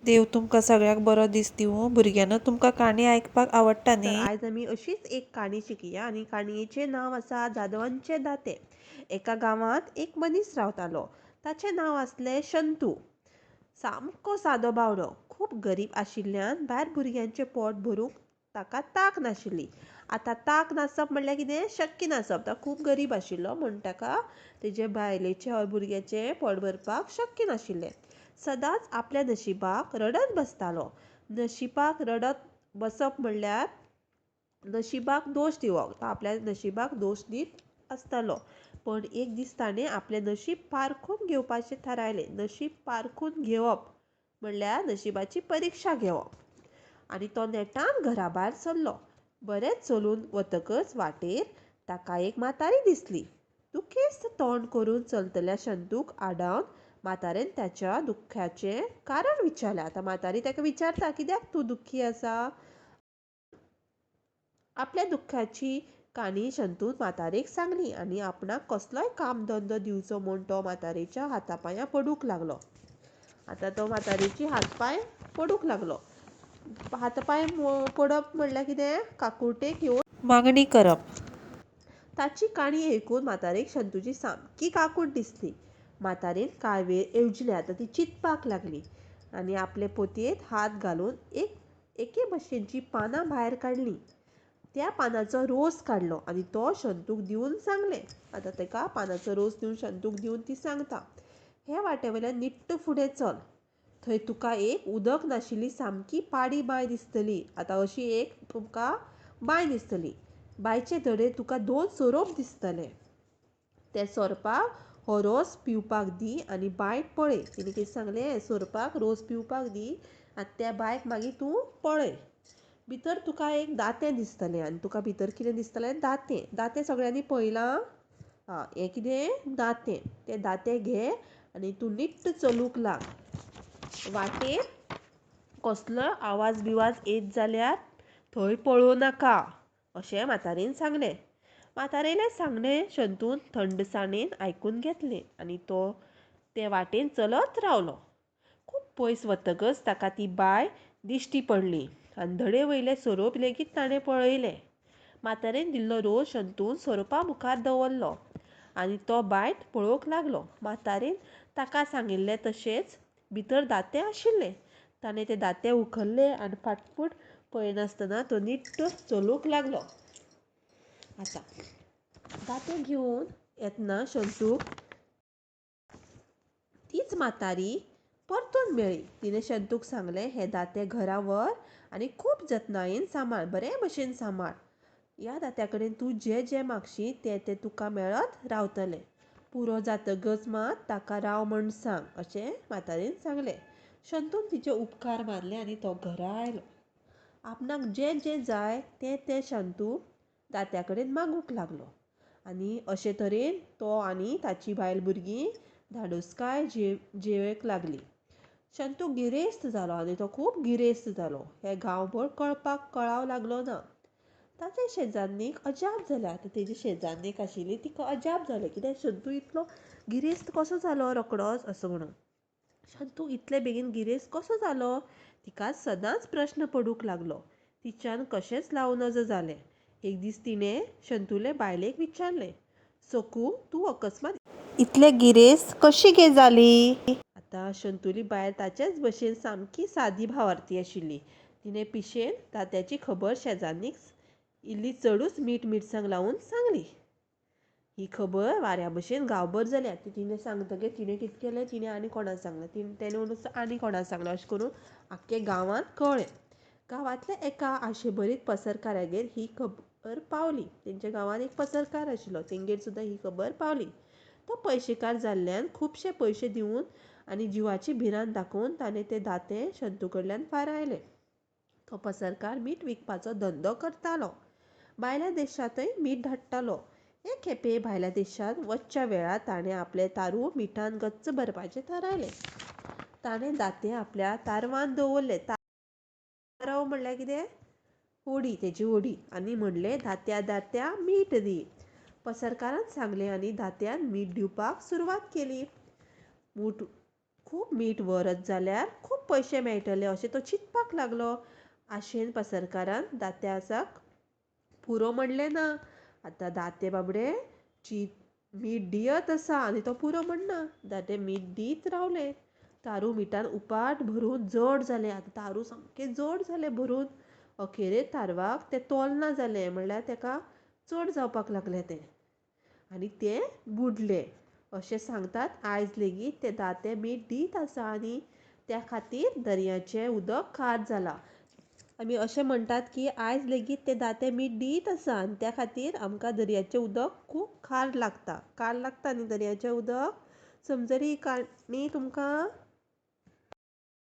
देव तुमकां सगळ्याक बरो दीस दिवं। भुरग्यांना तुमकां काणी आयकपाक आवडटा तर न्ही? आज आमी अशीच एक काणी शिकया आनी काणयेचें नांव आसा जादवांचे दाते। एका गांवांत एक मनीस रावतालो। ताचें नांव आसलें शंतू। सामको सादो बावडो, खूब गरीब आशिल्ल्यान भायर भुरग्यांचें पोट भरूंक ताका ताक नाशिल्ली। आतां ताक नासप म्हणल्यार कितें शक्य नासप। तो खूब गरीब आशिल्लो म्हूण ताका तेजे बायलेचे भुरग्याचें पोट भरपाक शक्य नाशिल्लें। सदांच आपल्या नशिबाक रडत बसतालो। नशिबाक रडत बसप म्हणल्यार नशिबाक दोश दिवप। तो आपल्या नशिबाक दोश दीत आसतालो। पण एक दीस ताणें आपलें नशीब पारखून घेवपाचें थारायलें। नशीब पारखून घेवप म्हणल्यार नशिबाची परिक्षा घेवप। आनी तो नेटान घरा भायर सरलो। बरेंच चलून वतकच वाटेर ताका एक म्हातारी दिसली। दुखेस्त तोंड करून चलतल्या शंतूक आडावन म्हातारेन ताच्या दुख्खाचें कारण विचारलें। आतां म्हातारी ताका विचारता, कित्याक तूं दुख्खी आसा? आपल्या दुख्खाची काणी शंतून म्हातारेक सांगली आनी आपणाक कसलोय काम धंदो दिवचो म्हूण तो म्हातारेच्या हातापांयां पडूंक लागलो। आतां तो म्हातारेची हातपांय पडूंक लागलो। हातपांय पडप म्हणल्यार कितें? काकुळटेक येवन मागणी करप। ताची काणी आयकून म्हातारेक शंतूची सामकी काकूट दिसली। म्हातारेन कांय वेळ येवजलें। आतां ती चिंतपाक लागली आनी आपले पोतयेंत हात घालून एके भशेनची पानां भायर काडलीं। त्या पानांचो रोस काडलो आनी तो शंतूक दिवन सांगलें। आतां ताका पानांचो रोस दिवन शंतूक दिवन ती सांगता, हे वाटे वयल्यान निट्ट फुडें चल। थंय तुका एक उदक नाशिल्ली सामकी पाडी बांय दिसतली। आतां अशी एक तुमकां बांय दिसतली। बांयचे धडेर तुका 2 सोरोप दिसतले। ते सोरपाक हो रोस पिवपाक दी आनी बांय पळय। तिणें कितें सांगलें? सोरपाक रोस पिवपाक दी आनी त्या बांयक मागीर तूं पळय। भितर तुका एक दातें दिसतलें आनी तुका भितर कितें दिसतलें? दातें सगळ्यांनी पळयलां? हें कितें? दातें। तें दातें घे आनी तूं निट्ट चलूंक लाग। वाटेर कसलोय आवाज बिवाज येत जाल्यार थंय पळोवं नाका, अशें म्हातारेन सांगलें। म्हातारेलें सांगणें शंतून थंडसाणेन आयकून घेतलें आनी तो ते वाटेन चलत रावलो। खूब पयस वतकच ताका ती बांय दिश्टी पडली आनी धडे वयले सोरोप लेगीत ताणें पळयले। म्हातारेन दिल्लो रोस शंतून सोरोपा मुखार दवरलो आनी तो बांयट पळोवंक लागलो। म्हातारेन ताका सांगिल्लें तशेंच भितर दातें आशिल्लें। ताणें तें दातें उखल्लें आनी फाटफूट पळयनासतना तो निट्ट चलूंक लागलो। आतां दातें घेवन येतना शंतूक तीच म्हातारी परतून मेळ्ळी। तिणें शंतूक सांगलें, हें दातें घरा व्हर आनी खूब जतनायेन सांबाळ, बरे भशेन सांबाळ। ह्या दात्या कडेन तूं जें मागशी तें तुका मेळत रावतलें। पुरो जातकच मात ताका राव म्हूण सांग, अशें म्हातारेन सांगलें। शंतून तिचे उपकार मानले आनी तो घरा आयलो। आपणाक जें जाय तें शंतू दात्या कडेन मागूंक लागलो। आनी अशे तरेन तो आनी ताची बायल भुरगीं धाडोसकाय जेवंक लागलीं। शंतू गिरेस्त जालो आनी तो खूब गिरेस्त जालो। हें गांवभर कळाव लागलो ना। ताचे शेजान्नीक अजाप जालें। आतां तेजी शेजान्नीक आशिल्ली तिका अजाप जालें, कित्याक शंतू इतलो गिरेस्त कसो जालो रोखडोच असो म्हणून। शंतू इतले बेगीन गिरेस्त कसो जालो? तिका सदांच प्रश्न पडूंक लागलो। तिच्यान कशेंच लाव नज जालें। एक दीस तिणें शंतूले बायलेक विचारलें, सकू तूं अकस्मात इतले गिरेस्त कशी गे जाली? आतां शंतूली बायल ताचेच भशेन सामकी सादी भावार्थी आशिल्ली। तिणें पिशेन दात्याची खबर शेजान्नीक इल्ली चडूच मीठ मिरसांग लावून सांगली। ही खबर वाऱ्या भशेन गांवभर जाली। आतां तिणें सांगतकीर तिणें कितें केलें? तिणें आनी कोणाक सांगलें। तेणें आनी कोणाक सांगलें। अशें करून आख्खे गांवांत कळ्ळें। गांवांतल्या एका आशेभरीत पसरकारागेर ही खबर पावली। तेंच्या गांवांत एक पसरकार आशिल्लो, तेंगेर सुद्दां ही खबर पावली। तो पयशेकार जाल्ल्यान खुबशे पयशे दिवन आनी जिवाची भिरांत दाखोवन ताणें तें दातें शंतू कडल्यान फारायलें। तो पसरकार मीठ विकपाचो धंदो करतालो। भायल्या देशांतय मीठ धाडटालो। एक खेपे भायल्या देशांत वचच्या वेळार ताणें आपलें तारू मिठान गच्च भरपाचें थारायलें। ताणें दातें आपल्या तारवांत दवरलें। तारव म्हणल्यार कितें? होडी, तेजी होडी। आनी म्हणलें, दात्या मीठ दी। पसरकारान सांगलें आनी दात्यान मीठ दिवपाक सुरवात केली। मूठ खूब मीठ व्हरत जाल्यार खूब पयशे मेळटले अशें तो चिंतपाक लागलो. आशेन पसरकारान दात्याक पुरो म्हणलें ना. आतां दाते बाबडे मीठ दियत आसा आनी तो पुरो म्हणना. दाते मीठ दीत रावले. तारू मिठान उपाट भरून जड जालें. आतां तारू सामकें जड जालें भरून. अखेरेक तारवाक तें तोलना जालें, म्हणल्यार तेका चड जावपाक लागलें तें आनी तें बुडलें. अशें सांगतात आयज लेगीत ते दाते मीठ दीत आसा आनी त्या खातीर दर्याचें उदक खार जालां. आमी अशें म्हणटात की आयज लेगीत ते दाते मीठ दीत आसा आनी त्या खातीर आमकां दर्याचें उदक खूब खार लागता न्ही दर्याचें उदक. समजली ही काणी तुमकां?